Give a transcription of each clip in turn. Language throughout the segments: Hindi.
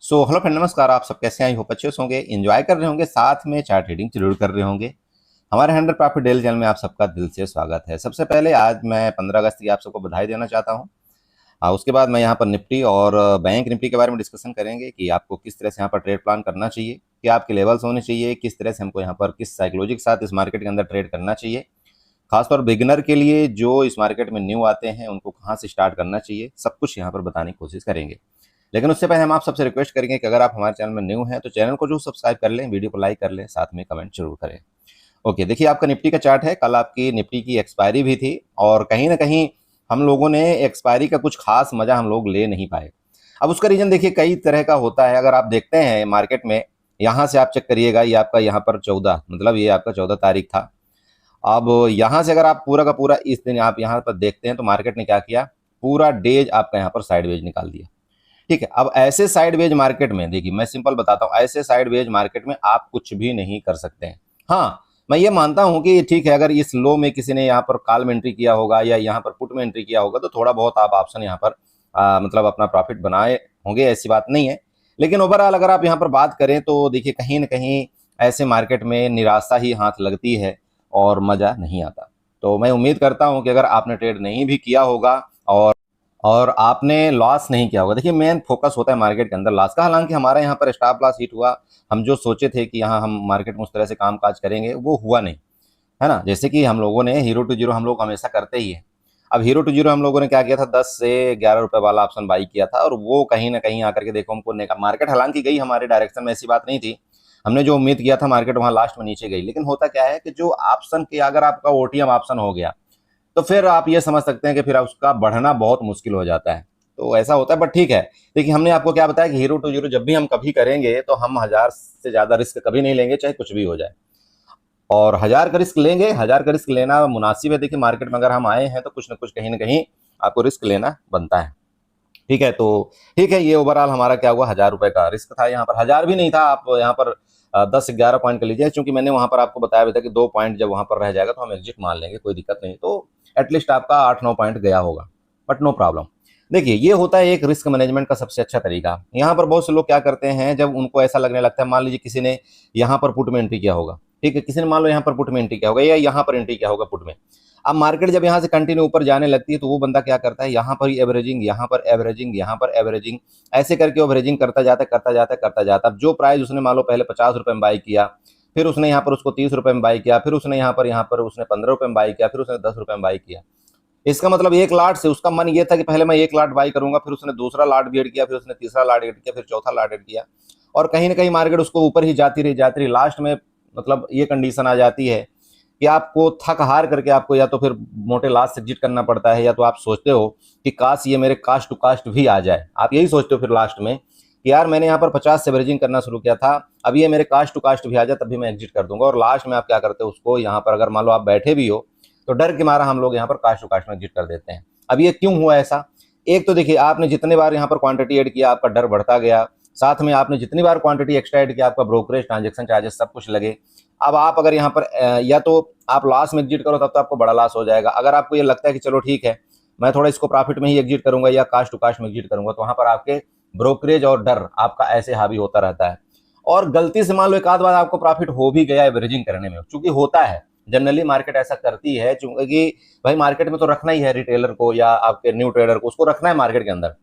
हेलो फ्रेंड, नमस्कार। आप सब कैसे हैं? आई होप अच्छे से होंगे, एंजॉय कर रहे होंगे, साथ में चार्ट रीडिंग जरूर कर रहे होंगे। हमारे 100 प्रॉफिट डेली चैनल में आप सबका दिल से स्वागत है। सबसे पहले आज मैं 15 अगस्त की आप सबको बधाई देना चाहता हूं। उसके बाद मैं यहाँ पर निफ्टी और बैंक निफ्टी के बारे में डिस्कशन करेंगे कि आपको किस तरह से यहाँ पर ट्रेड प्लान करना चाहिए, क्या आपके लेवल्स होने चाहिए, किस तरह से हमको यहाँ पर किस साइकोलॉजी के साथ इस मार्केट के अंदर ट्रेड करना चाहिए। खासतौर बिगिनर के लिए जो इस मार्केट में न्यू आते हैं उनको कहाँ से स्टार्ट करना चाहिए, सब कुछ यहाँ पर बताने की कोशिश करेंगे। लेकिन उससे पहले हम आप सबसे रिक्वेस्ट करेंगे कि अगर आप हमारे चैनल में न्यू हैं तो चैनल को जो सब्सक्राइब कर लें, वीडियो को लाइक कर लें, साथ में कमेंट जरूर करें। ओके, देखिए आपका निफ्टी का चार्ट है। कल आपकी निफ्टी की एक्सपायरी भी थी और कहीं ना कहीं हम लोगों ने एक्सपायरी का कुछ खास मजा हम लोग ले नहीं पाए। अब उसका रीजन देखिए कई तरह का होता है। अगर आप देखते हैं मार्केट में, यहाँ से आप चेक करिएगा, ये आपका यहाँ पर 14, मतलब ये आपका 14 तारीख था। अब यहाँ से अगर आप पूरा का पूरा इस दिन आप यहाँ पर देखते हैं तो मार्केट ने क्या किया, पूरा डेज आपका यहाँ पर साइडवेज निकाल दिया। ठीक है, अब ऐसे साइडवेज मार्केट में देखिए मैं सिंपल बताता हूँ, ऐसे साइडवेज मार्केट में आप कुछ भी नहीं कर सकते हैं। हाँ, मैं ये मानता हूं कि ठीक है, अगर इस लो में किसी ने यहाँ पर कॉल में एंट्री किया होगा या यहाँ पर पुट में एंट्री किया होगा तो थोड़ा बहुत आप ऑप्शन यहाँ पर मतलब अपना प्रॉफिट बनाए होंगे, ऐसी बात नहीं है। लेकिन ओवरऑल अगर आप यहाँ पर बात करें तो देखिए कहीं ना कहीं ऐसे मार्केट में निराशा ही हाथ लगती है और मजा नहीं आता। तो मैं उम्मीद करता हूं कि अगर आपने ट्रेड नहीं भी किया होगा और आपने लॉस नहीं किया होगा, देखिए मेन फोकस होता है मार्केट के अंदर लॉस का। हालांकि हमारा यहाँ पर स्टॉप लॉस हिट हुआ। हम जो सोचे थे कि यहाँ हम मार्केट में उस तरह से काम काज करेंगे वो हुआ नहीं, है ना। जैसे कि हम लोगों ने हीरो टू जीरो हम लोग हमेशा करते ही है। अब हीरो टू जीरो हम लोगों ने क्या किया था, 10 से 11 रुपए वाला ऑप्शन बाई किया था और वो कहीं ना कहीं आकर के देखो हमको मार्केट हालांकि गई हमारे डायरेक्शन में, ऐसी बात नहीं थी। हमने जो उम्मीद किया था मार्केट वहां लास्ट में नीचे गई, लेकिन होता क्या है कि जो ऑप्शन के अगर आपका ओटीएम ऑप्शन हो गया तो फिर आप ये समझ सकते हैं कि फिर उसका बढ़ना बहुत मुश्किल हो जाता है। तो ऐसा होता है, बट ठीक है। देखिए हमने आपको क्या बताया कि हीरो टू जीरो जब भी हम कभी करेंगे तो हम 1000 से ज्यादा रिस्क कभी नहीं लेंगे, चाहे कुछ भी हो जाए। और 1000 का रिस्क लेंगे, 1000 का रिस्क लेना मुनासिब है। देखिए मार्केट में अगर हम आए हैं तो कुछ ना कुछ कहीं ना कहीं आपको रिस्क लेना बनता है। ठीक है, तो ठीक है, ये ओवरऑल हमारा क्या हुआ, 1000 रुपए का रिस्क था। यहाँ पर 1000 भी नहीं था, आप यहाँ पर 10-11 पॉइंट कर लीजिए, क्योंकि मैंने वहां पर आपको बताया भी था कि 2 पॉइंट जब वहां पर रह जाएगा तो हम एग्जिट मान लेंगे, कोई दिक्कत नहीं। तो एटलीस्ट आपका 8-9 पॉइंट गया होगा, बट नो प्रॉब्लम। देखिए ये होता है एक रिस्क मैनेजमेंट का सबसे अच्छा तरीका। यहाँ पर बहुत से लोग क्या करते हैं, जब उनको ऐसा लगने लगता है, मान लीजिए किसी ने यहाँ पर पुट में एंट्री किया होगा, ठीक है, किसी ने मान लो यहाँ पर पुट में एंट्री किया होगा या यहाँ पर एंट्री किया होगा पुट में। अब मार्केट जब यहाँ से कंटिन्यू ऊपर जाने लगती है तो वो बंदा क्या करता है, यहाँ पर एवरेजिंग, यहाँ पर एवरेजिंग, यहाँ पर एवरेजिंग, ऐसे करके एवरेजिंग करता जाता है, करता जाता है, करता जाता है। अब जो प्राइस उसने मान लो पहले 50 रुपए में बाई किया, फिर उसने यहाँ पर उसको 30 रुपए में बाई किया, फिर उसने यहाँ पर उसने 15 रुपए में बाई किया, फिर उसने 10 रुपए में बाई किया। इसका मतलब एक लाट से उसका मन ये था कि पहले मैं एक लाट बाई करूंगा, फिर उसने दूसरा लाट भी ऐड किया, फिर उसने तीसरा लाट ऐड किया, फिर चौथा लाट ऐड किया, और कहीं ना कहीं मार्केट उसको ऊपर ही जाती रही जाती रही। लास्ट में मतलब ये कंडीशन आ जाती है कि आपको थक हार करके आपको या तो फिर मोटे लॉस से एग्जिट करना पड़ता है, या तो आप सोचते हो कि काश ये मेरे कास्ट टू कास्ट भी आ जाए। आप यही सोचते हो फिर लास्ट में कि यार मैंने यहाँ पर 50 से एवरेजिंग करना शुरू किया था, अब ये मेरे कास्ट टू कास्ट भी आ जाए तब भी मैं एग्जिट कर दूंगा। और लास्ट में आप क्या करते हो, उसको यहाँ पर अगर मान लो आप बैठे भी हो तो डर के मारा हम लोग यहाँ पर कास्ट टू कास्ट में एग्जिट कर देते हैं। अब ये क्यों हुआ ऐसा? एक तो देखिए आपने जितने बार यहाँ पर क्वांटिटी ऐड किया आपका डर बढ़ता गया, साथ में आपने जितनी बार क्वांटिटी एक्स्ट्रा ऐड किया आपका ब्रोकरेज, ट्रांजेक्शन चार्जेस सब कुछ लगे। अब आप अगर यहाँ पर या तो आप लॉस में एग्जिट करो तब तो आपको बड़ा लॉस हो जाएगा। अगर आपको ये लगता है कि चलो ठीक है मैं थोड़ा इसको प्रॉफिट में ही एग्जिट करूंगा या कास्ट टू कास्ट में एग्जिट करूंगा, तो वहां पर आपके ब्रोकरेज और डर आपका ऐसे हावी होता रहता है। और गलती से मान लो एक आध बार आपको प्रॉफिट हो भी गया एवरेजिंग करने में, चूंकि होता है, जनरली मार्केट ऐसा करती है, चूंकि भाई मार्केट में तो रखना ही है रिटेलर को या आपके न्यू ट्रेडर को, उसको रखना है मार्केट के अंदर।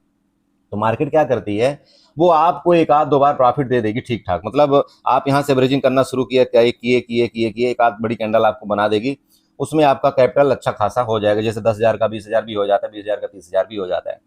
तो मार्केट क्या करती है, वो आपको एक आध दो बार प्रॉफिट दे देगी ठीक ठाक। मतलब आप यहाँ से एवरेजिंग करना शुरू किए किए किए किए किए, एक आध बड़ी कैंडल आपको बना देगी, उसमें आपका कैपिटल अच्छा खासा हो जाएगा। जैसे 10,000 का 20,000 भी हो जाता है, 20,000 का 30,000 भी हो जाता है।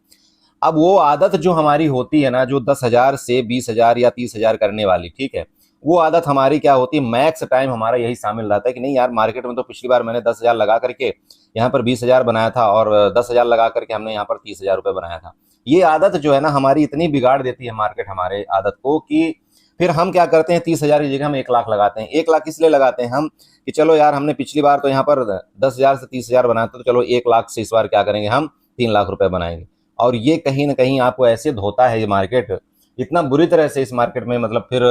अब वो आदत जो हमारी होती है ना, जो 10,000 से 20,000 या 30,000 करने वाली, ठीक है, वो आदत हमारी क्या होती है, मैक्स टाइम हमारा यही शामिल रहता है कि नहीं यार मार्केट में तो पिछली बार मैंने 10,000 लगा करके यहाँ पर 20,000 बनाया था और 10,000 लगा करके हमने यहाँ पर 30,000 रुपये बनाया था। ये आदत जो है ना हमारी इतनी बिगाड़ देती है मार्केट हमारे आदत को कि फिर हम क्या करते हैं, 30,000 की जगह हम 1 लाख लगाते हैं। 1 लाख इसलिए लगाते हैं हम कि चलो यार हमने पिछली बार तो यहाँ पर 10,000 से 30,000 बनाया था, तो चलो 1 लाख से इस बार क्या करेंगे, हम 3 लाख रुपए बनाएंगे। और ये कहीं ना कहीं आपको ऐसे धोता है ये मार्केट, इतना बुरी तरह से इस मार्केट में, मतलब फिर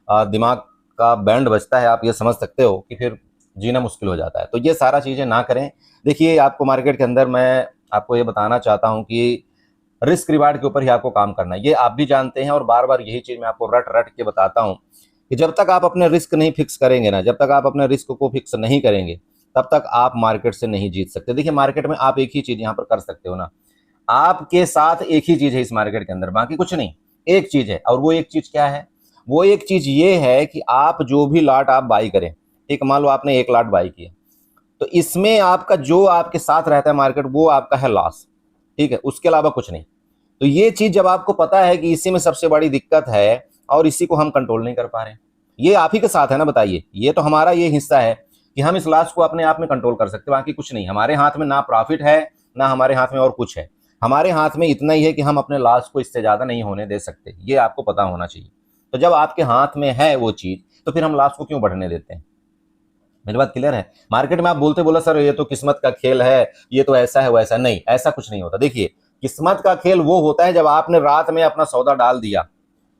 दिमाग का बैंड बजता है। आप ये समझ सकते हो कि फिर जीना मुश्किल हो जाता है। तो ये सारा चीज़ें ना करें। देखिए आपको मार्केट के अंदर मैं आपको ये बताना चाहता हूँ कि रिस्क रिवार्ड के ऊपर ही आपको काम करना है, ये आप भी जानते हैं। और बार बार यही चीज मैं आपको रट रट के बताता हूं कि जब तक आप अपने रिस्क नहीं फिक्स करेंगे ना, जब तक आप अपने रिस्क को फिक्स नहीं करेंगे, तब तक आप मार्केट से नहीं जीत सकते। देखिए मार्केट में आप एक ही चीज यहां पर कर सकते हो ना, आपके साथ एक ही चीज है इस मार्केट के अंदर, बाकी कुछ नहीं, एक चीज है। और वो एक चीज क्या है? वो एक चीज ये है कि आप जो भी लॉट आप बाई करें, ठीक, मान लो आपने एक लॉट बाई किया, तो इसमें आपका जो आपके साथ रहता है मार्केट, वो आपका है लॉस, ठीक है, उसके अलावा कुछ नहीं। तो ये चीज जब आपको पता है कि इसी में सबसे बड़ी दिक्कत है और इसी को हम कंट्रोल नहीं कर पा रहे, ये आप ही के साथ है ना, बताइए। ये तो हमारा ये हिस्सा है कि हम इस लॉस को अपने आप में कंट्रोल कर सकते हैं, बाकी कुछ नहीं। हमारे हाथ में ना प्रॉफिट है, ना हमारे हाथ में और कुछ है। हमारे हाथ में इतना ही है कि हम अपने लॉस को इससे ज्यादा नहीं होने दे सकते, ये आपको पता होना चाहिए। तो जब आपके हाथ में है वो चीज, तो फिर हम लॉस को क्यों बढ़ने देते हैं? मेरी बात क्लियर है? मार्केट में आप बोलते बोला सर ये तो किस्मत का खेल है, ये तो ऐसा है वैसा, नहीं, ऐसा कुछ नहीं होता। देखिए किस्मत का खेल वो होता है जब आपने रात में अपना सौदा डाल दिया,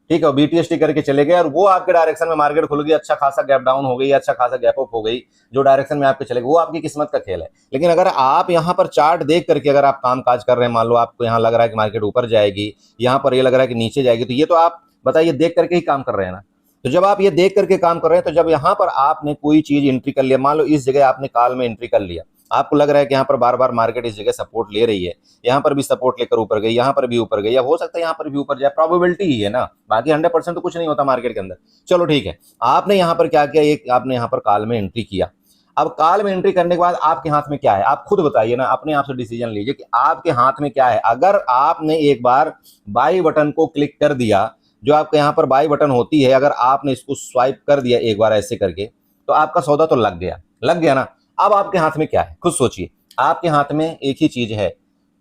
ठीक है, बीटीएसटी करके चले गए और वो आपके डायरेक्शन में मार्केट खुल गई, अच्छा खासा गैप डाउन हो गई, अच्छा खासा गैप अप हो गई, जो डायरेक्शन में आपके चले गए, वो आपकी किस्मत का खेल है। लेकिन अगर आप यहाँ पर चार्ट देख करके अगर आप काम काज कर रहे हैं, मान लो आपको यहाँ लग रहा है कि मार्केट ऊपर जाएगी, यहाँ पर ये लग रहा है कि नीचे जाएगी, तो ये तो आप बताइए देख करके ही काम कर रहे हैं ना। तो जब आप ये देख करके काम कर रहे हैं, तो जब यहाँ पर आपने कोई चीज एंट्री कर लिया, मान लो इस जगह आपने कॉल में एंट्री कर लिया, आपको लग रहा है कि यहाँ पर बार बार मार्केट इस जगह सपोर्ट ले रही है, यहाँ पर भी सपोर्ट लेकर ऊपर गई, यहाँ पर भी ऊपर गई, या हो सकता है यहाँ पर भी ऊपर जाए, प्रोबेबिलिटी ही है ना, बाकी 100% तो कुछ नहीं होता मार्केट के अंदर। चलो ठीक है, आपने यहाँ पर क्या किया, एक आपने यहाँ पर कॉल में एंट्री किया। अब कॉल में एंट्री करने के बाद आपके हाथ में क्या है, आप खुद बताइए ना, अपने आप से डिसीजन लीजिए कि आपके हाथ में क्या है। अगर आपने एक बार बाई बटन को क्लिक कर दिया, जो आपके यहाँ पर बाई बटन होती है, अगर आपने इसको स्वाइप कर दिया एक बार ऐसे करके, तो आपका सौदा तो लग गया, लग गया ना। अब आपके हाथ में क्या है, खुद सोचिए। आपके हाथ में एक ही चीज है,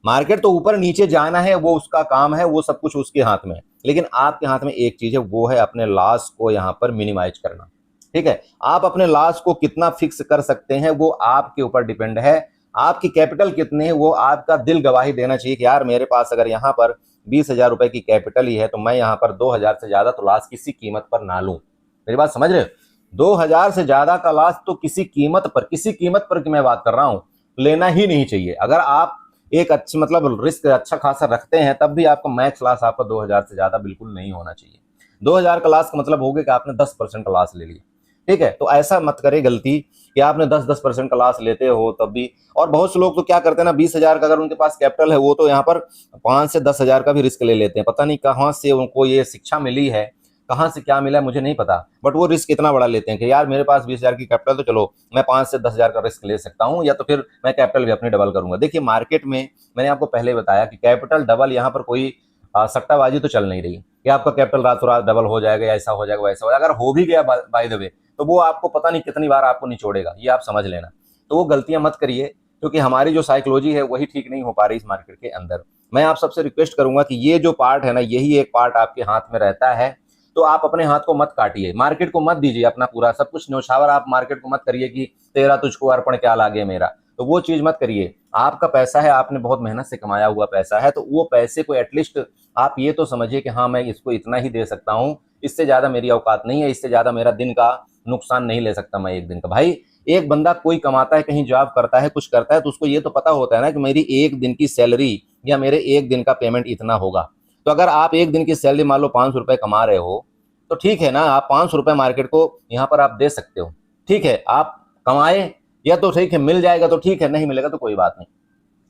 मार्केट तो ऊपर नीचे जाना है, वो उसका काम है, वो सब कुछ उसके हाथ में है, लेकिन आपके हाथ में एक चीज है, वो है अपने लॉस को यहाँ पर मिनिमाइज करना, ठीक है। आप अपने लॉस को कितना फिक्स कर सकते हैं वो आपके ऊपर डिपेंड है। आपकी कैपिटल कितने है वो आपका दिल गवाही देना चाहिए कि यार मेरे पास अगर यहाँ पर 20,000 रुपए की कैपिटल ही है, तो मैं यहाँ पर 2,000 से ज्यादा तो लॉस किसी कीमत पर ना लूं। मेरी बात समझ रहे हो? 2,000 से ज्यादा का लॉस तो किसी कीमत पर, किसी कीमत पर की मैं बात कर रहा हूं, लेना ही नहीं चाहिए। अगर आप एक अच्छी मतलब रिस्क अच्छा खासा रखते हैं, तब भी आपका मैक्स लॉस आपका 2,000 से ज्यादा बिल्कुल नहीं होना चाहिए। 2,000 का लॉस का मतलब हो गया कि आपने 10% का लॉस ले लिया, ठीक है। तो ऐसा मत करें गलती कि आपने 10% का लॉस लेते हो तब भी। और बहुत से लोग तो क्या करते हैं ना, 20,000 का अगर उनके पास कैपिटल है, वो तो यहाँ पर 5 से 10,000 का भी रिस्क ले लेते हैं। पता नहीं कहाँ से उनको ये शिक्षा मिली है, कहाँ से क्या मिला मुझे नहीं पता, बट वो रिस्क इतना बड़ा लेते हैं कि यार मेरे पास 20,000 की कैपिटल, तो चलो मैं 5 से 10,000 का रिस्क ले सकता हूँ, या तो फिर मैं कैपिटल भी अपनी डबल करूंगा। देखिए मार्केट में मैंने आपको पहले बताया कि कैपिटल डबल यहाँ पर कोई सट्टाबाजी तो चल नहीं रही कि आपका कैपिटल रातों रात डबल हो जाएगा, या ऐसा हो जाएगा वैसा हो जाएगा। अगर हो भी गया बाय द वे, तो वो आपको पता नहीं कितनी बार आपको निचोड़ेगा, ये आप समझ लेना। तो वो गलतियां मत करिए, क्योंकि हमारी जो साइकोलॉजी है वही ठीक नहीं हो पा रही इस मार्केट के अंदर। मैं आप सबसे रिक्वेस्ट करूंगा कि ये जो पार्ट है ना, यही एक पार्ट आपके हाथ में रहता है, तो आप अपने हाथ को मत काटिए, मार्केट को मत दीजिए अपना पूरा सब कुछ न्यौछावर। आप मार्केट को मत करिए कि तेरा तुझको अर्पण क्या लागे मेरा, तो वो चीज मत करिए। आपका पैसा है, आपने बहुत मेहनत से कमाया हुआ पैसा है, तो वो पैसे को एटलीस्ट आप ये तो समझिए कि हाँ मैं इसको इतना ही दे सकता हूँ, इससे ज्यादा मेरी औकात नहीं है, इससे ज्यादा मेरा दिन का नुकसान नहीं ले सकता मैं एक दिन का। भाई एक बंदा कोई कमाता है, कहीं जॉब करता है, कुछ करता है, तो उसको ये तो पता होता है ना कि मेरी एक दिन की सैलरी या मेरे एक दिन का पेमेंट इतना होगा। तो अगर आप एक दिन की सैलरी मान लो 500 रुपए कमा रहे हो, तो ठीक है ना, आप 500 रुपए मार्केट को यहाँ पर आप दे सकते हो, ठीक है। आप कमाए या तो ठीक है, मिल जाएगा तो ठीक है, नहीं मिलेगा तो कोई बात नहीं।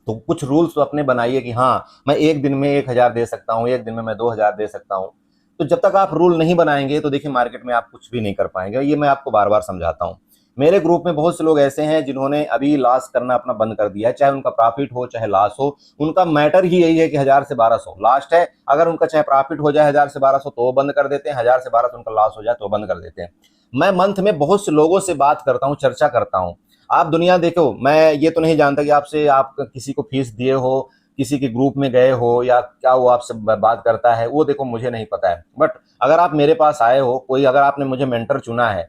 तो कुछ रूल्स तो अपने बनाइए कि हाँ मैं एक दिन में 1,000 दे सकता हूँ, एक दिन में मैं 2,000 दे सकता हूँ। तो जब तक आप रूल नहीं बनाएंगे, तो देखिए मार्केट में आप कुछ भी नहीं कर पाएंगे। ये मैं आपको बार बार समझाता हूँ। मेरे ग्रुप में बहुत से लोग ऐसे हैं जिन्होंने अभी लॉस करना अपना बंद कर दिया है, चाहे उनका प्रॉफिट हो चाहे लॉस हो, उनका मैटर ही यही है कि 1,000 से 1,200 लास्ट है। अगर उनका चाहे प्रॉफिट हो जाए 1,000 से 1,200 तो वो बंद कर देते हैं, 1,000 से 1,200 उनका लॉस हो जाए तो बंद कर देते हैं। मैं मंथ में बहुत से लोगों से बात करता हूँ, चर्चा करता हूँ। आप दुनिया देखो, मैं ये तो नहीं जानता कि आपसे आप किसी को फीस दिए हो, किसी के ग्रुप में गए हो, या क्या वो आपसे बात करता है, वो देखो मुझे नहीं पता है। बट अगर आप मेरे पास आए हो, कोई अगर आपने मुझे मेंटर चुना है,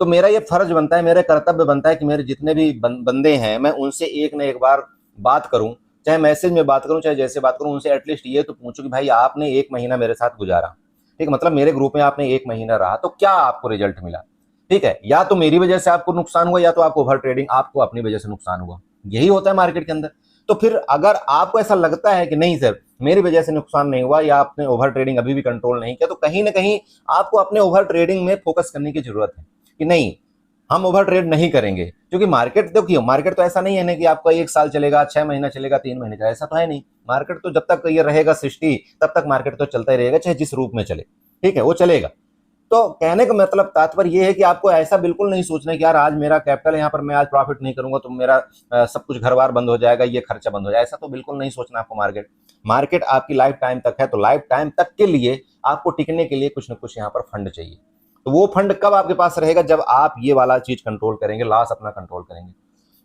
तो मेरा ये फर्ज बनता है, मेरा कर्तव्य बनता है कि मेरे जितने भी बंदे हैं, मैं उनसे एक न एक बार बात करूं, चाहे मैसेज में बात करूं चाहे जैसे बात करूं, उनसे एटलीस्ट ये तो पूछूं कि भाई आपने 1 महीना मेरे साथ गुजारा, ठीक, मतलब मेरे ग्रुप में आपने 1 महीना रहा, तो क्या आपको रिजल्ट मिला, ठीक है। या तो मेरी वजह से आपको नुकसान हुआ, या तो आपको ओवर ट्रेडिंग आपको अपनी वजह से नुकसान हुआ, यही होता है मार्केट के अंदर। तो फिर अगर आपको ऐसा लगता है कि नहीं सर मेरी वजह से नुकसान नहीं हुआ या आपने ओवर ट्रेडिंग अभी भी कंट्रोल नहीं किया, तो कहीं ना कहीं आपको अपने ओवर ट्रेडिंग में फोकस करने की जरूरत है कि नहीं हम ओवर ट्रेड नहीं करेंगे। क्योंकि मार्केट देखिए, मार्केट तो ऐसा नहीं है ना कि आपका 1 साल चलेगा, 6 महीना चलेगा, 3 महीने चलेगा, ऐसा तो है नहीं। मार्केट तो जब तक ये रहेगा सृष्टि तब तक मार्केट तो चलता ही रहेगा, चाहे जिस रूप में चले, ठीक है, वो चलेगा। तो कहने का मतलब तात्पर्य ये है कि आपको ऐसा बिल्कुल नहीं सोचना कि यार आज मेरा कैपिटल यहाँ पर मैं आज प्रॉफिट नहीं करूंगा तो मेरा सब कुछ घर बार बंद हो जाएगा, ये खर्चा बंद हो जाएगा, ऐसा तो बिल्कुल नहीं सोचना आपको। मार्केट मार्केट आपकी लाइफ टाइम तक है, तो लाइफ टाइम तक के लिए आपको टिकने के लिए कुछ ना कुछ यहाँ पर फंड चाहिए। तो वो फंड कब आपके पास रहेगा, जब आप ये वाला चीज कंट्रोल करेंगे, लॉस अपना कंट्रोल करेंगे,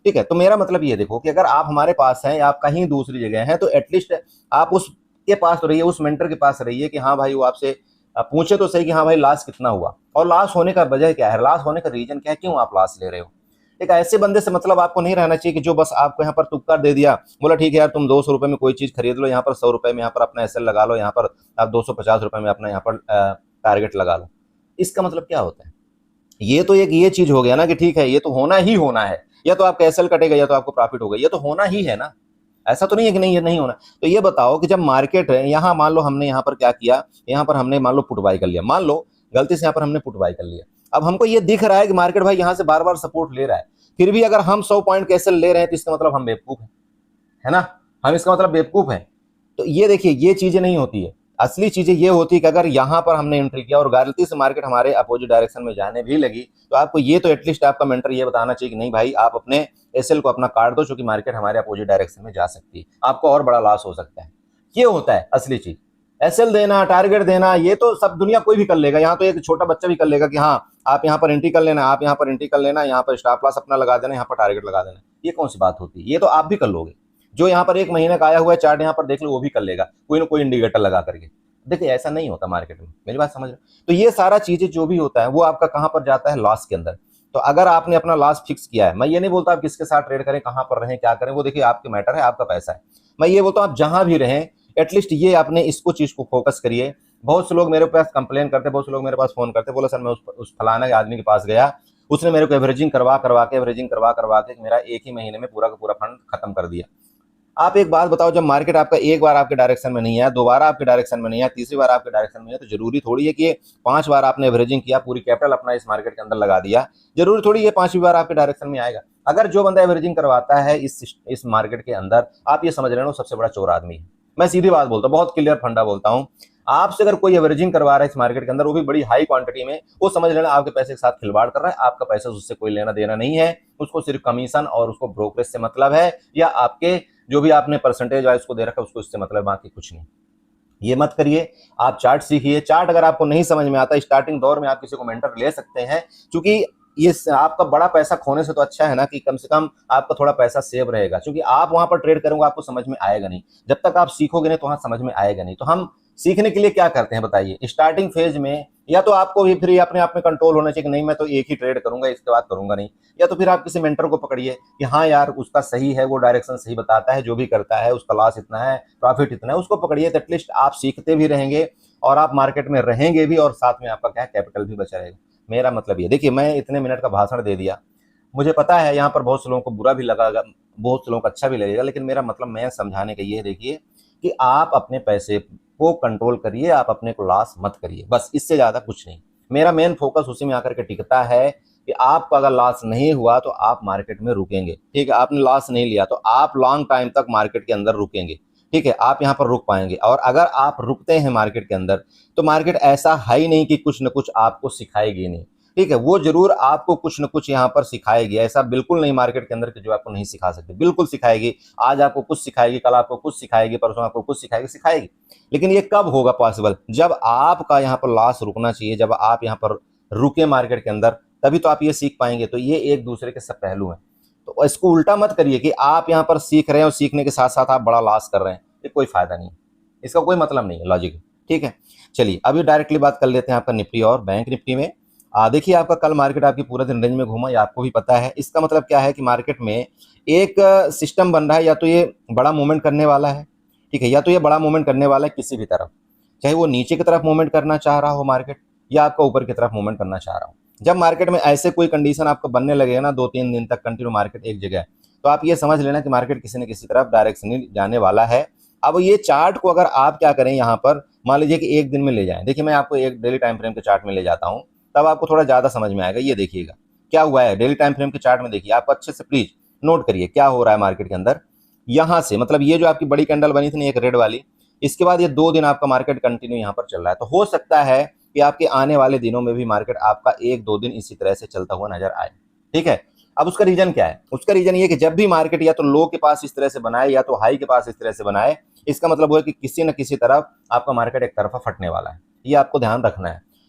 ठीक है। तो मेरा मतलब ये देखो कि अगर आप हमारे पास हैं, आप कहीं दूसरी जगह हैं, तो एटलीस्ट आप उसके पास तो रहिए, उस मेंटर के पास रहिए कि हाँ भाई वो आपसे पूछे तो सही कि हाँ भाई लॉस कितना हुआ और लॉस होने का वजह क्या है, लॉस होने का रीजन क्या है, क्यों आप लॉस ले रहे हो। एक ऐसे बंदे से मतलब आपको नहीं रहना चाहिए कि जो बस आपको यहाँ पर तुक्का दे दिया, बोला ठीक है यार तुम 200 रुपए में कोई चीज खरीद लो, यहाँ पर 100 रुपए में यहाँ पर अपना एसएल लगा लो, यहाँ पर आप 250 रुपए में अपना यहाँ पर टारगेट लगा लो। इसका मतलब क्या होता है, ये तो एक ये चीज हो गया ना कि ठीक है ये तो होना ही होना है, या तो आपका एसएल कटेगा या तो आपको प्रॉफिट होगा, ये तो होना ही है ना। ऐसा तो नहीं है कि नहीं ये नहीं होना। तो ये बताओ कि जब मार्केट है, यहाँ मान लो हमने यहाँ पर क्या किया, यहाँ पर हमने मान लो पुट बाय कर लिया, मान लो गलती से यहाँ पर हमने पुट बाय कर लिया। अब हमको ये दिख रहा है कि मार्केट भाई यहाँ से बार बार सपोर्ट ले रहा है, फिर भी अगर हम 100 पॉइंट कैसे ले रहे हैं तो इसका मतलब हम बेवकूफ है ना, हम इसका मतलब बेवकूफ है। तो ये देखिए ये चीजें नहीं होती है, असली चीजें ये होती है कि अगर यहाँ पर हमने एंट्री किया और गलती से मार्केट हमारे अपोजिट डायरेक्शन में जाने भी लगी, तो आपको ये तो एटलीस्ट आपका मेंटर ये बताना चाहिए कि नहीं भाई आप अपने एसएल को अपना काट दो, क्योंकि मार्केट हमारे अपोजिट डायरेक्शन में जा सकती है, आपको और बड़ा लॉस हो सकता है। ये होता है असली चीज। एसएल देना, टारगेट देना, ये तो सब दुनिया कोई भी कर लेगा, यहाँ तो एक छोटा बच्चा भी कर लेगा कि हाँ आप यहाँ पर एंट्री कर लेना, आप यहाँ पर एंट्री कर लेना, यहाँ पर स्टॉप लॉस अपना लगा देना, यहाँ पर टारगेट लगा देना। ये कौन सी बात होती है, ये तो आप भी कर लोगे। जो यहाँ पर 1 महीने का आया हुआ है चार्ट यहाँ पर देख लो, वो भी कर लेगा कोई ना कोई इंडिकेटर लगा करके। देखिए ऐसा नहीं होता मार्केट में, मेरी बात समझ रहे हो। तो ये सारा चीजें जो भी होता है वो आपका कहाँ पर जाता है, लॉस के अंदर। तो अगर आपने अपना लॉस फिक्स किया है, मैं ये नहीं बोलता आप किसके साथ ट्रेड करें, कहाँ पर रहें, क्या करें, वो देखिए आपके मैटर है, आपका पैसा है। मैं ये बोलता हूँ आप जहां भी रहें एटलीस्ट ये आपने इसको चीज को फोकस करिए। बहुत से लोग मेरे पास कंप्लेन करते, बहुत से लोग मेरे पास फोन करते, बोले सर मैं उस फलाना आदमी के पास गया, उसने मेरे को एवरेजिंग करवा करवा के मेरा एक ही महीने में पूरा का पूरा फंड खत्म कर दिया। आप एक बात बताओ, जब मार्केट आपका एक बार आपके डायरेक्शन में नहीं है, दोबारा आपके डायरेक्शन में नहीं है, तीसरी बार आपके डायरेक्शन में है, तो जरूरी थोड़ी है कि 5 बार आपने एवरेजिंग किया, पूरी कैपिटल अपना इस मार्केट के अंदर लगा दिया, जरूरी थोड़ी है 5वीं बार आपके डायरेक्शन में आएगा। अगर जो बंदा एवरेजिंग करवाता है इस मार्केट के अंदर, आप ये समझ रहे हो सबसे बड़ा चोर आदमी है। मैं सीधी बात बोलता हूँ, बहुत क्लियर फंडा बोलता हूँ। आपसे अगर कोई एवरेजिंग करवा रहा है इस मार्केट के अंदर, वो भी बड़ी हाई क्वांटिटी में, वो समझ लेना आपके पैसे के साथ खिलवाड़ कर रहा है, आपका पैसा उससे कोई लेना देना नहीं है, उसको सिर्फ कमीशन और उसको ब्रोकरेज से मतलब है, या आपके जो भी आपने परसेंटेज उसको दे रखा है उसको इससे मतलब, बाकी कुछ नहीं। ये मत करिए। आप चार्ट सीखिए, चार्ट अगर आपको नहीं समझ में आता स्टार्टिंग दौर में आप किसी को मेंटर ले सकते हैं, क्योंकि ये आपका बड़ा पैसा खोने से तो अच्छा है ना कि कम से कम आपका थोड़ा पैसा सेव रहेगा, क्योंकि आप वहां पर ट्रेड करोगे आपको समझ में आएगा नहीं, जब तक आप सीखोगे नहीं तो वहां समझ में आएगा नहीं। तो हम सीखने के लिए क्या करते हैं बताइए, स्टार्टिंग फेज में या तो आपको भी फिर अपने आप में कंट्रोल होना चाहिए कि नहीं मैं तो एक ही ट्रेड करूंगा, इसके बाद करूंगा नहीं, या तो फिर आप किसी मेंटर को पकड़िए कि हाँ यार उसका सही है, वो डायरेक्शन सही बताता है, जो भी करता है उसका लॉस इतना है प्रॉफिट इतना है, उसको पकड़िए। तो एटलीस्ट आप सीखते भी रहेंगे और आप मार्केट में रहेंगे भी, और साथ में आपका क्या कैपिटल भी बचा रहेगा। मेरा मतलब ये देखिए, मैं इतने मिनट का भाषण दे दिया, मुझे पता है यहाँ पर बहुत से लोगों को बुरा भी लगा, बहुत से लोगों को अच्छा भी लगेगा, लेकिन मेरा मतलब मैं समझाने का ये देखिए कि आप अपने पैसे को कंट्रोल करिए, आप अपने को लॉस मत करिए, बस इससे ज्यादा कुछ नहीं। मेरा मेन फोकस उसी में आकर के टिकता है कि आपका अगर लॉस नहीं हुआ तो आप मार्केट में रुकेंगे, ठीक है। आपने लॉस नहीं लिया तो आप लॉन्ग टाइम तक मार्केट के अंदर रुकेंगे, ठीक है, आप यहाँ पर रुक पाएंगे। और अगर आप रुकते हैं मार्केट के अंदर तो मार्केट ऐसा है ही नहीं कि कुछ न कुछ आपको सिखाएगी नहीं, ठीक है, वो जरूर आपको कुछ न कुछ यहाँ पर सिखाएगी। ऐसा बिल्कुल नहीं मार्केट के अंदर कि जो आपको नहीं सिखा सकती, बिल्कुल सिखाएगी। आज आपको कुछ सिखाएगी, कल आपको कुछ सिखाएगी, परसों आपको कुछ सिखाएगी। लेकिन ये कब होगा पॉसिबल, जब आपका यहाँ पर लॉस रुकना चाहिए, जब आप यहाँ पर रुके मार्केट के अंदर, तभी तो आप ये सीख पाएंगे। तो ये एक दूसरे के सब पहलू हैं। तो इसको उल्टा मत करिए कि आप यहाँ पर सीख रहे हैं और सीखने के साथ साथ आप बड़ा लॉस कर रहे हैं, ये कोई फायदा नहीं, इसका कोई मतलब नहीं है, लॉजिक, ठीक है। चलिए अभी डायरेक्टली बात कर लेते हैं आपका निफ्टी और बैंक निफ्टी में। देखिए आपका कल मार्केट आपकी पूरा दिन रेंज में घूमा, ये आपको भी पता है। इसका मतलब क्या है कि मार्केट में एक सिस्टम बन रहा है, या तो ये बड़ा मूवमेंट करने वाला है, ठीक है, या तो ये बड़ा मूवमेंट करने वाला है किसी भी तरफ, चाहे वो नीचे की तरफ मूवमेंट करना चाह रहा हो मार्केट, या आपका ऊपर की तरफ मूवमेंट करना चाह रहा हो। जब मार्केट में ऐसे कोई कंडीशन आपको बनने लगेगा ना 2-3 दिन तक कंटिन्यू मार्केट एक जगह, तो आप ये समझ लेना कि मार्केट किसी न किसी तरफ डायरेक्शनली जाने वाला है। अब ये चार्ट को अगर आप क्या करें, यहाँ पर मान लीजिए कि एक दिन में ले जाएं। देखिए मैं आपको एक डेली टाइम फ्रेम के चार्ट में ले जाता हूँ, तब आपको थोड़ा ज्यादा समझ में आएगा। ये देखिएगा क्या हुआ है डेली टाइम फ्रेम के चार्ट में। देखिए आप अच्छे से प्लीज नोट करिए क्या हो रहा है मार्केट के अंदर। यहाँ से मतलब ये जो आपकी बड़ी कैंडल बनी थी ना एक रेड वाली, इसके बाद ये 2 दिन आपका मार्केट कंटिन्यू यहाँ पर चल रहा है। तो हो सकता है कि आपके आने वाले दिनों में भी मार्केट आपका 1-2 दिन इसी तरह से चलता हुआ नजर आए। ठीक है, अब उसका रीजन क्या है? उसका रीजन ये कि जब भी मार्केट या तो लो के पास इस तरह से बनाए या तो हाई के पास इस तरह से बनाए, इसका मतलब वो है कि किसी न किसी तरफ आपका मार्केट एक तरफा फटने वाला है। ये आपको ध्यान रखना है।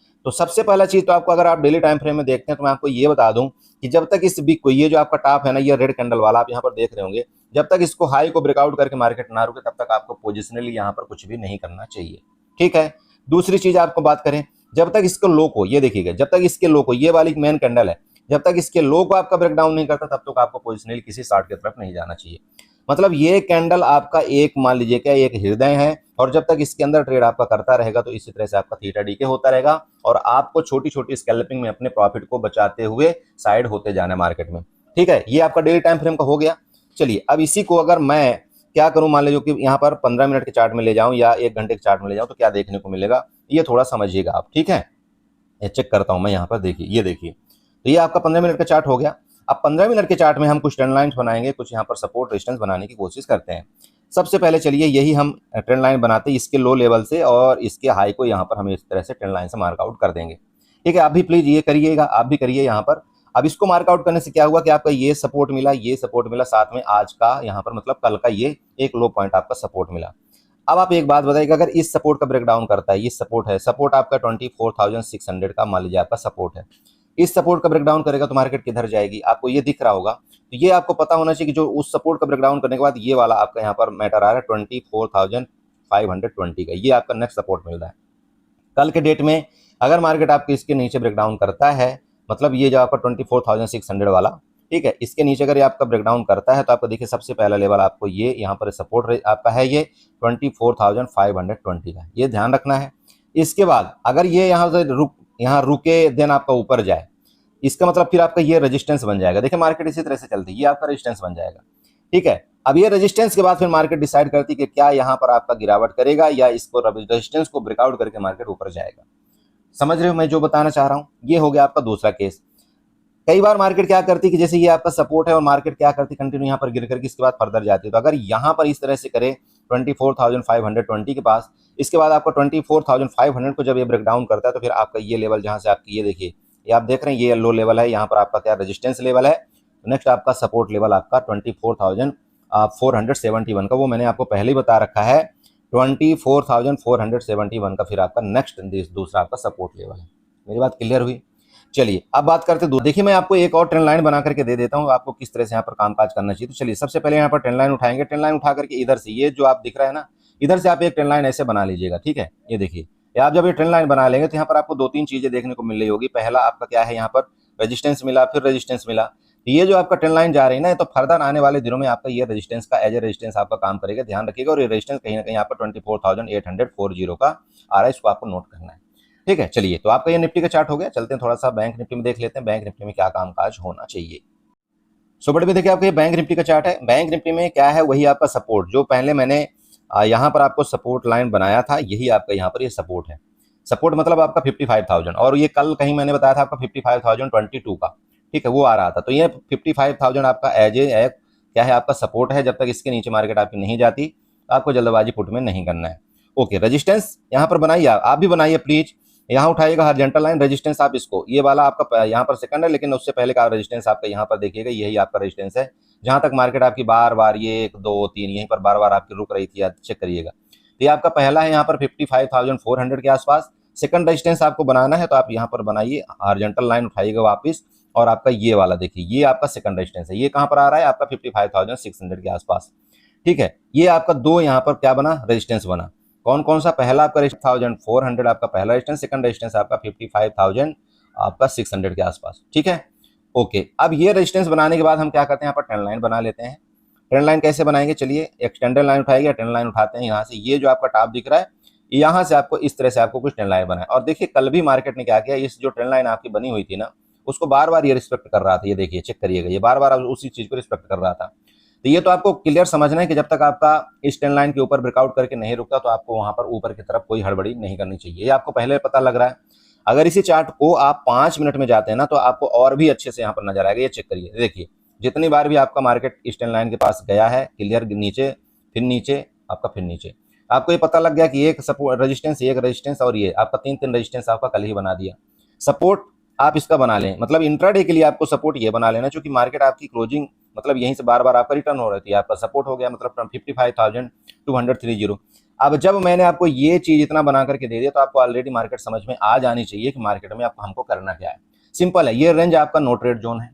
तो सबसे पहला चीज तो आपको, अगर आप डेली टाइम फ्रेम में देखते हैं तो मैं आपको ये बता दूं कि जब तक इस वीक को, ये जो आपका टॉप है ना, ये रेड कैंडल वाला आप यहाँ पर देख रहे होंगे, जब तक इसको हाई को ब्रेकआउट करके मार्केट ना रुके तब तक आपको पोजिशनली यहाँ पर कुछ भी नहीं करना चाहिए। ठीक है, दूसरी चीज आपको बात करें, जब तक इसको लो को, ये देखिएगा, जब तक इसके लो को, ये वाली मेन कैंडल है, जब तक इसके लो को आपका ब्रेकडाउन नहीं करता तब तक आपको पोजिशनली किसी शार्ट की तरफ नहीं जाना चाहिए। मतलब ये कैंडल आपका एक, मान लीजिए क्या, एक हृदय है, और जब तक इसके अंदर ट्रेड आपका करता रहेगा तो इसी तरह से आपका थीटा डीके होता रहेगा और आपको छोटी छोटी स्कैल्पिंग में अपने प्रॉफिट को बचाते हुए साइड होते जाना है मार्केट में। ठीक है, ये आपका डेली टाइम फ्रेम का हो गया। चलिए अब इसी को अगर मैं क्या करूं, मान लीजिए कि यहाँ पर 15 मिनट के चार्ट में ले जाऊं या 1 घंटे के चार्ट में ले जाऊं तो क्या देखने को मिलेगा, ये थोड़ा समझिएगा आप। ठीक है, ये चेक करता हूं मैं यहाँ पर। देखिए, ये देखिए, तो ये आपका 15 मिनट का चार्ट हो गया। अब 15 मिनट के चार्ट में हम कुछ ट्रेंड लाइन्स बनाएंगे, कुछ यहाँ पर सपोर्ट रेजिस्टेंस बनाने की कोशिश करते हैं। सबसे पहले चलिए यही हम ट्रेंड लाइन बनाते हैं, इसके लो लेवल से और इसके हाई को यहाँ पर हम इस तरह से ट्रेंड लाइन से मार्कआउट कर देंगे। ठीक है, आप भी प्लीज ये करिएगा, आप भी करिए यहाँ पर। अब इसको मार्कआउट करने से क्या हुआ कि आपका ये सपोर्ट मिला, ये सपोर्ट मिला, साथ में आज का यहाँ पर मतलब कल का ये एक लो पॉइंट आपका सपोर्ट मिला। अब आप एक बात बताइएगा, अगर इस सपोर्ट का ब्रेकडाउन करता है, ये सपोर्ट है, सपोर्ट आपका 24,600 का मान लीजिए आपका सपोर्ट है, इस सपोर्ट का ब्रेकडाउन करेगा तो मार्केट किधर जाएगी, आपको ये दिख रहा होगा। तो ये आपको पता होना चाहिए कि जो उस सपोर्ट का ब्रेकडाउन करने के बाद ये वाला आपका यहाँ पर मैटर आ रहा है 24,520 का, ये आपका नेक्स्ट सपोर्ट मिल रहा है। कल के डेट में अगर मार्केट आपके इसके नीचे ब्रेकडाउन करता है, मतलब ये जो आपका 24,600 वाला, ठीक है, इसके नीचे अगर ये आपका ब्रेकडाउन करता है तो आपको देखिए सबसे पहला लेवल आपको ये यहाँ पर सपोर्ट आपका है, ये 24,520 का, ये ध्यान रखना है। इसके बाद अगर ये यहाँ से यहाँ रुके देन आपका ऊपर जाए, इसका मतलब फिर आपका ये रेजिस्टेंस बन जाएगा। देखिए मार्केट इसी तरह से चलती है, ये आपका रेजिस्टेंस बन जाएगा। ठीक है, अब ये रेजिस्टेंस के बाद फिर मार्केट डिसाइड करती है कि क्या यहाँ पर आपका गिरावट करेगा या इसको रेजिस्टेंस को ब्रेकआउट करके मार्केट ऊपर जाएगा। समझ रहे हो मैं जो बताना चाह रहा हूँ? ये हो गया आपका दूसरा केस। कई बार मार्केट क्या करती है कि जैसे ये आपका सपोर्ट है और मार्केट क्या करती है, कंटिन्यू यहाँ पर गिर करके इसके बाद फर्दर जाती है। तो अगर यहाँ पर इस तरह से करे 24,520 के पास, इसके बाद आपका 24,500 को जब ये ब्रेकडाउन करता है तो फिर आपका ये लेवल जहाँ से आपकी, ये देखिए, ये आप देख रहे हैं, ये लो लेवल है, यहाँ पर आपका क्या रेजिस्टेंस लेवल है। नेक्स्ट आपका सपोर्ट लेवल आपका 24,471 का, वो मैंने आपको पहले ही बता रखा है, 24,471 का फिर आपका नेक्स्ट दूसरा आपका सपोर्ट लेवल है। मेरी बात क्लियर हुई? चलिए अब बात करते हैं। देखिए मैं आपको एक और ट्रेंड लाइन बना करके दे देता हूँ आपको किस तरह से यहाँ पर कामकाज करना चाहिए। तो चलिए सबसे पहले यहाँ पर ट्रेंड लाइन उठाएंगे। ट्रेंड लाइन उठा करके इधर से, ये जो आप दिख रहा है ना, इधर से आप एक ट्रेंड लाइन ऐसे बना लीजिएगा। ठीक है, ये देखिए, आप जब ये ट्रेंड लाइन बना लेंगे तो यहाँ पर आपको 2-3 चीजें देखने को मिल रही होगी। पहला आपका क्या है, यहाँ पर रेजिस्टेंस मिला, फिर रेजिस्टेंस मिला। ये जो आपका ट्रेंड लाइन जा रही है ना, तो फर्दर आने वाले दिनों में आपका ये रेजिस्टेंस का एज ए रेजिस्टेंस आपका काम करेगा, ध्यान रखिएगा। और ये रेजिस्टेंस कहीं ना कहीं आपका 24,840 का आ रहा है, इसको आपको नोट करना है। ठीक है, चलिए तो आपका ये निफ्टी का चार्ट हो गया। चलते हैं थोड़ा सा बैंक निफ्टी में देख लेते हैं, बैंक निफ्टी में क्या कामकाज होना चाहिए। सो बड़े में देखिए आपका ये बैंक निफ्टी का चार्ट है। बैंक निफ्टी में क्या है, वही आपका सपोर्ट जो पहले मैंने यहाँ पर आपको सपोर्ट लाइन बनाया था, यही आपका यहाँ पर ये सपोर्ट है। सपोर्ट मतलब आपका 55,000, और ये कल कहीं मैंने बताया था आपका 55,022 का। ठीक है, वो आ रहा था। तो ये 55,000 आपका एज ए क्या है, आपका सपोर्ट है। जब तक इसके नीचे मार्केट आपकी नहीं जाती आपको जल्दबाजी पुट में नहीं करना है। ओके, रेजिस्टेंस यहाँ पर बनाइए, आप भी बनाइए प्लीज। यहाँ उठाइएगा हॉरिजॉन्टल लाइन, रेजिस्टेंस आप इसको, ये वाला आपका यहाँ पर सेकंड है, लेकिन उससे पहले का रेजिस्टेंस आपका यहाँ पर देखिएगा, यही आपका रेजिस्टेंस है। जहां तक मार्केट आपकी बार बार ये 1 2 3 यहीं पर बार बार आपकी रुक रही थी, चेक करिएगा। तो ये आपका पहला है यहाँ पर 55,400 के आसपास। सेकंड रेजिस्टेंस आपको बनाना है तो आप यहाँ पर बनाइए, हॉरिजॉन्टल लाइन उठाइएगा वापिस, और आपका ये वाला देखिए, ये आपका सेकंड रेजिस्टेंस है। ये कहाँ पर आ रहा है, आपका 55,600 के आसपास। ठीक है, ये आपका दो यहाँ पर क्या बना, रेजिस्टेंस बना। कौन कौन सा, पहला आपका 400 आपका पहला रेजिस्टेंस, सेकंड रेजिस्टेंस आपका 55,000 आपका 600 के आसपास। ठीक है, ओके। अब ये रेजिस्टेंस बनाने के बाद हम क्या करते हैं, यहाँ पर ट्रेंड लाइन बना लेते हैं। ट्रेंड लाइन कैसे बनाएंगे, चलिए एक्सटेंडेड लाइन उठाएंगे, ट्रेंड लाइन उठाते हैं यहाँ से। ये जो आपका टॉप दिख रहा है, यहाँ से आपको इस तरह से आपको कुछ ट्रेंड लाइन बनाए। और देखिए कल भी मार्केट ने क्या किया, इस जो ट्रेंड लाइन आपकी बनी हुई थी ना, उसको बार बार ये रिस्पेक्ट कर रहा था। ये देखिए, चेक करिएगा, ये बार बार उसी चीज को रिस्पेक्ट कर रहा था। तो ये तो आपको क्लियर समझना है कि जब तक आपका इस ट्रेंड लाइन के ऊपर ब्रेकआउट करके नहीं रुकता तो आपको वहां पर ऊपर की तरफ कोई हड़बड़ी नहीं करनी चाहिए, ये आपको पहले पता लग रहा है। अगर इसी चार्ट को आप 5 मिनट में जाते हैं ना तो आपको और भी अच्छे से यहाँ पर नजर आएगा। ये चेक करिए, देखिए जितनी बार भी आपका मार्केट इस ट्रेंड लाइन के पास गया है, क्लियर नीचे, फिर नीचे, आपका फिर नीचे, आपको ये पता लग गया कि एक सपोर्ट रेजिस्टेंस, एक रेजिस्टेंस और ये आपका 3 रेजिस्टेंस आपका कल ही बना दिया। सपोर्ट आप इसका बना लें, मतलब इंट्राडे के लिए आपको सपोर्ट ये बना लेना, क्योंकि मार्केट आपकी क्लोजिंग मतलब यहीं से बार बार आपका रिटर्न हो रही थी, आपका सपोर्ट हो गया मतलब फ्रॉम 55,230। अब जब मैंने आपको ये चीज इतना बना करके दे दिया तो आपको ऑलरेडी मार्केट समझ में आ जानी चाहिए कि मार्केट में आपको हमको करना क्या है। सिंपल है, ये रेंज आपका नो ट्रेड जोन है।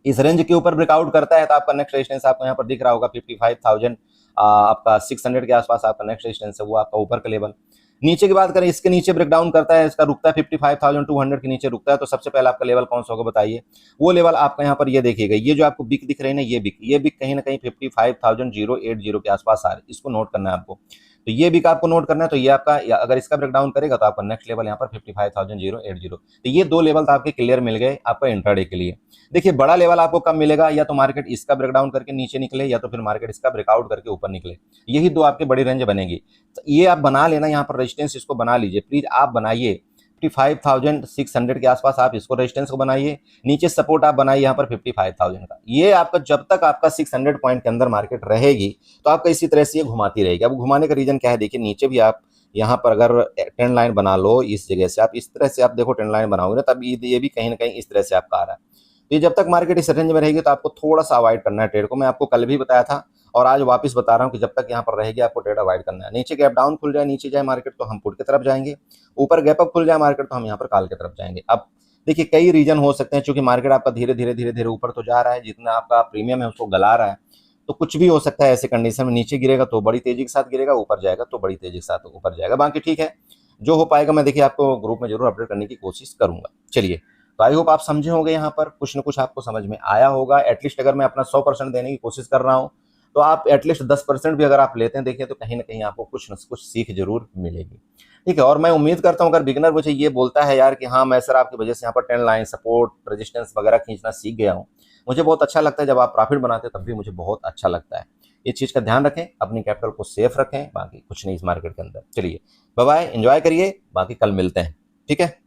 इस रेंज के ऊपर ब्रेकआउट करता है तो आपका नेक्स्ट रेजिस्टेंस आपको यहाँ पर दिख रहा होगा 55,000 आपका 600 के आसपास आपका नेक्स्ट रेजिस्टेंस है, वो आपका ऊपर का लेवल। नीचे की बात करें, इसके नीचे ब्रेकडाउन करता है, इसका रुकता है 55,200 के नीचे रुकता है, तो सबसे पहले आपका लेवल कौन सा होगा बताइए? वो लेवल आपका यहाँ पर ये देखिएगा, ये जो आपको बिक दिख रही है ना, ये बिक कहीं ना कहीं 55,080 के आसपास आ रही है, इसको नोट करना है आपको। तो ये बिक आपको नोट करना है, तो ये आपका अगर इसका ब्रेकडाउन करेगा तो आपका नेक्स्ट लेवल यहाँ पर 55,080। तो ये दो लेवल तो आपके क्लियर मिल गए आपका इंट्राडे के लिए। देखिए बड़ा लेवल आपको कब मिलेगा? या तो मार्केट इसका ब्रेकडाउन करके नीचे निकले, या तो फिर मार्केट इसका ब्रेकआउट करके ऊपर निकले, यही दो आपकी बड़ी रेंज बनेगी। तो ये आप बना लेना, यहाँ पर रेजिस्टेंस इसको बना लीजिए प्लीज, आप बनाइए 55,600 के आसपास आप इसको रेजिस्टेंस को बनाइए, नीचे सपोर्ट आप बनाइए यहाँ पर 55,000 का। ये आपका जब तक आपका 600 पॉइंट के अंदर मार्केट रहेगी तो आपका इसी तरह से ये घुमाती रहेगी। अब घुमाने का रीजन क्या है? देखिए नीचे भी आप यहाँ पर अगर ट्रेंड लाइन बना लो, इस जगह से आप इस तरह से आप देखो ट्रेंड लाइन बनाओगे ना, तब ये भी कहीं ना कहीं इस तरह से आपका आ रहा है। तो ये जब तक मार्केट इस रेंज में रहेगी तो आपको थोड़ा सा अवॉइड करना है ट्रेड को। मैं आपको कल भी बताया था और आज वापस बता रहा हूँ कि जब तक यहाँ पर रहेगी आपको ट्रेड अवॉइड करना है। नीचे गैप डाउन खुल जाए, नीचे जाए मार्केट तो हम पुट की तरफ जाएंगे, ऊपर गैप अप खुल जाए मार्केट तो हम यहाँ पर कॉल की तरफ जाएंगे। अब देखिए कई रीजन हो सकते हैं, क्योंकि मार्केट आपका धीरे धीरे धीरे धीरे ऊपर तो जा रहा है, जितना आपका प्रीमियम है उसको गला रहा है, तो कुछ भी हो सकता है ऐसे कंडीशन में। नीचे गिरेगा तो बड़ी तेजी के साथ गिरेगा, ऊपर जाएगा तो बड़ी तेजी के साथ ऊपर जाएगा। बाकी ठीक है, जो हो पाएगा मैं देखिए आपको ग्रुप में जरूर अपडेट करने की कोशिश करूंगा। चलिए, तो आई होप आप समझे होंगे, यहाँ पर कुछ न कुछ आपको समझ में आया होगा। एटलीस्ट अगर मैं अपना 100% देने की कोशिश कर रहा हूँ तो आप एटलीस्ट 10% भी अगर आप लेते हैं देखिए तो कहीं ना कहीं आपको कुछ न कुछ सीख जरूर मिलेगी। ठीक है, और मैं उम्मीद करता हूँ अगर बिगनर मुझे ये बोलता है यार कि हाँ मैं सर आपकी वजह से यहाँ पर ट्रेंड लाइन, सपोर्ट, रेजिस्टेंस वगैरह खींचना सीख गया हूँ, मुझे बहुत अच्छा लगता है। जब आप प्रॉफिट बनाते हैं तब भी मुझे बहुत अच्छा लगता है। ये चीज का ध्यान रखें, अपनी कैपिटल को सेफ रखें, बाकी कुछ नहीं इस मार्केट के अंदर। चलिए बाय बाय, एंजॉय करिए, बाकी कल मिलते हैं। ठीक है।